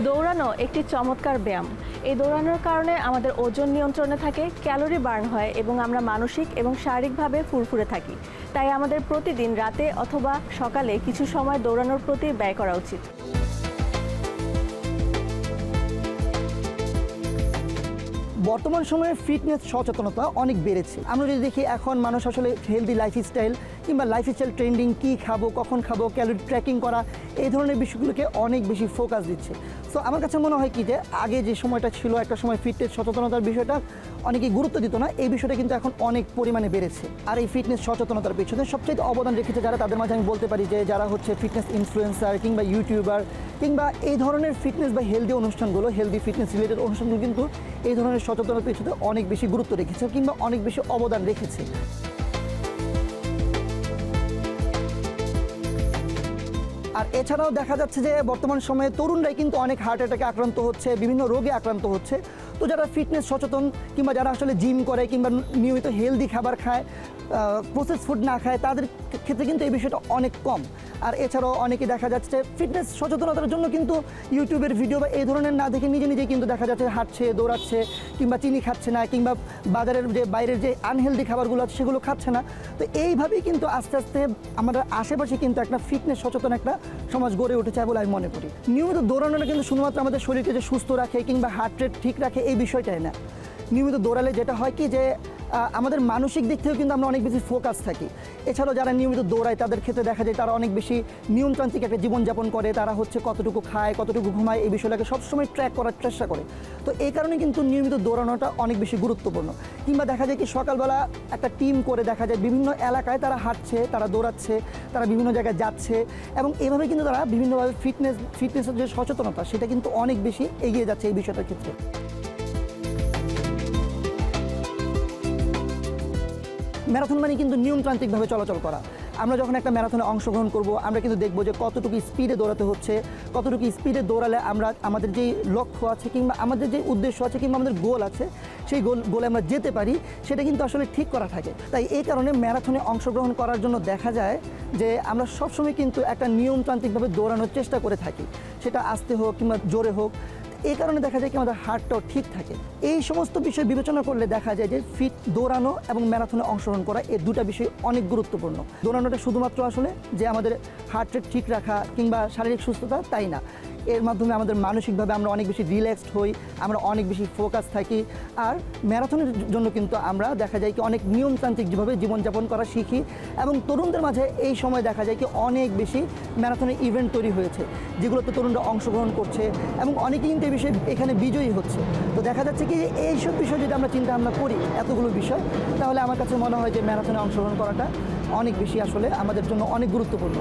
দৌড়ানো একটি চমৎকার ব্যায়াম। এই দৌড়ানোর কারণে আমাদের ওজন নিয়ন্ত্রণে থাকে, ক্যালোরি বার্ন হয় এবং আমরা মানসিক এবং শারীরিকভাবে ফুরফুরে থাকি। তাই আমাদের প্রতিদিন রাতে অথবা সকালে কিছু সময় দৌড়ানোর প্রতি ব্যয় করা উচিত। বর্তমান সময়ে ফিটনেস সচেতনতা অনেক বেড়েছে। আমরা যদি দেখি এখন মানুষ আসলে হেলদি লাইফস্টাইল কিংবা লাইফস্টাইল ট্রেন্ডিং, কী খাবো, কখন খাবো, ক্যালোরি ট্র্যাকিং করা, এই ধরনের বিষয়গুলোকে অনেক বেশি ফোকাস দিচ্ছে। সো আমার কাছে মনে হয় কি যে আগে যে সময়টা ছিল, একটা সময় ফিটনেস সচেতনতার বিষয়টা অনেকেই গুরুত্ব দিত না, এই বিষয়টা কিন্তু এখন অনেক পরিমাণে বেড়েছে। আর এই ফিটনেস সচেতনতার পেছনে সবচেয়ে অবদান রেখেছে যারা, তাদের মাঝে আমি বলতে পারি যে যারা হচ্ছে ফিটনেস ইনফ্লুয়েন্সার কিংবা ইউটিউবার কিংবা এই ধরনের ফিটনেস বা হেলদি অনুষ্ঠানগুলো, হেলদি ফিটনেস রিলেটেড অনুষ্ঠানগুলো কিন্তু এই ধরনের সচেতনতার পেছনে অনেক বেশি গুরুত্ব রেখেছে কিংবা অনেক বেশি অবদান রেখেছে। আর এছাড়াও দেখা যাচ্ছে যে বর্তমান সময়ে তরুণরাই কিন্তু অনেক হার্ট অ্যাটাকে আক্রান্ত হচ্ছে, বিভিন্ন রোগে আক্রান্ত হচ্ছে। তো যারা ফিটনেস সচেতন কিংবা যারা আসলে জিম করে কিংবা নিয়মিত হেলদি খাবার খায়, প্রসেস ফুড না খায়, তাদের ক্ষেত্রে কিন্তু এই বিষয়টা অনেক কম। আর এছাড়াও অনেকে দেখা যাচ্ছে ফিটনেস সচেতনতার জন্য কিন্তু ইউটিউবের ভিডিও বা এই ধরনের না দেখে নিজে নিজেই কিন্তু দেখা যাচ্ছে হাঁটছে, দৌড়াচ্ছে কিংবা চিনি খাচ্ছে না কিংবা বাজারের যে বাইরের যে আনহেলদি খাবারগুলো আছে সেগুলো খাচ্ছে না। তো এইভাবেই কিন্তু আস্তে আস্তে আমাদের আশেপাশে কিন্তু একটা ফিটনেস সচেতন একটা সমাজ গড়ে উঠেছে বলে আমি মনে করি। নিয়মিত দৌড়ানোটা কিন্তু শুধুমাত্র আমাদের শরীরকে যে সুস্থ রাখে কিংবা হার্ট রেট ঠিক রাখে এই বিষয়টাই না। নিয়মিত দৌড়ালে যেটা হয় কি যে আমাদের মানসিক দিক থেকেও কিন্তু আমরা অনেক বেশি ফোকাস থাকি। এছাড়াও যারা নিয়মিত দৌড়ায় তাদের ক্ষেত্রে দেখা যায় তারা অনেক বেশি নিয়মতান্ত্রিক একটা জীবনযাপন করে, তারা হচ্ছে কতটুকু খায়, কতটুকু ঘুমায়, এই বিষয়টাকে সবসময় ট্র্যাক করার চেষ্টা করে। তো এই কারণে কিন্তু নিয়মিত দৌড়ানোটা অনেক বেশি গুরুত্বপূর্ণ। কিংবা দেখা যায় কি সকালবেলা একটা টিম করে দেখা যায় বিভিন্ন এলাকায় তারা হাঁটছে, তারা দৌড়াচ্ছে, তারা বিভিন্ন জায়গায় যাচ্ছে এবং এভাবে কিন্তু তারা বিভিন্নভাবে ফিটনেসের যে সচেতনতা সেটা কিন্তু অনেক বেশি এগিয়ে যাচ্ছে এই বিষয়টার ক্ষেত্রে। ম্যারাথন মানে কিন্তু নিয়মতান্ত্রিকভাবে চলাচল করা। আমরা যখন একটা ম্যারাথনে অংশগ্রহণ করব আমরা কিন্তু দেখব যে কতটুকু স্পিডে দৌড়াতে হচ্ছে, কতটুকু স্পিডে দৌড়ালে আমরা আমাদের যেই লক্ষ্য আছে কিংবা আমাদের যে উদ্দেশ্য আছে কিংবা আমাদের গোল আছে সেই গোলে আমরা যেতে পারি, সেটা কিন্তু আসলে ঠিক করা থাকে। তাই এই কারণে ম্যারাথনে অংশগ্রহণ করার জন্য দেখা যায় যে আমরা সবসময় কিন্তু একটা নিয়মতান্ত্রিকভাবে দৌড়ানোর চেষ্টা করে থাকি, সেটা আস্তে হোক কিংবা জোরে হোক। এই কারণে দেখা যায় কি আমাদের হার্টটাও ঠিক থাকে। এই সমস্ত বিষয় বিবেচনা করলে দেখা যায় যে দৌড়ানো এবং ম্যারাথনে অংশগ্রহণ করা এই দুটা বিষয় অনেক গুরুত্বপূর্ণ। দৌড়ানোটা শুধুমাত্র আসলে যে আমাদের হার্ট রেট ঠিক রাখা কিংবা শারীরিক সুস্থতা তাই না, এর মাধ্যমে আমাদের মানসিকভাবে আমরা অনেক বেশি রিল্যাক্সড হই, আমরা অনেক বেশি ফোকাস থাকি। আর ম্যারাথনের জন্য কিন্তু আমরা দেখা যায় কি অনেক নিয়মতান্ত্রিক যেভাবে জীবনযাপন করা শিখি এবং তরুণদের মাঝে এই সময় দেখা যায় কি অনেক বেশি ম্যারাথনের ইভেন্ট তৈরি হয়েছে যেগুলোতে তরুণরা অংশগ্রহণ করছে এবং অনেকেই কিন্তু এই বিষয়ে এখানে বিজয়ী হচ্ছে। তো দেখা যাচ্ছে কি যে এইসব বিষয় যদি আমরা চিন্তা ভাবনা করি, এতগুলো বিষয়, তাহলে আমার কাছে মনে হয় যে ম্যারাথনে অংশগ্রহণ করাটা অনেক বেশি আসলে আমাদের জন্য অনেক গুরুত্বপূর্ণ।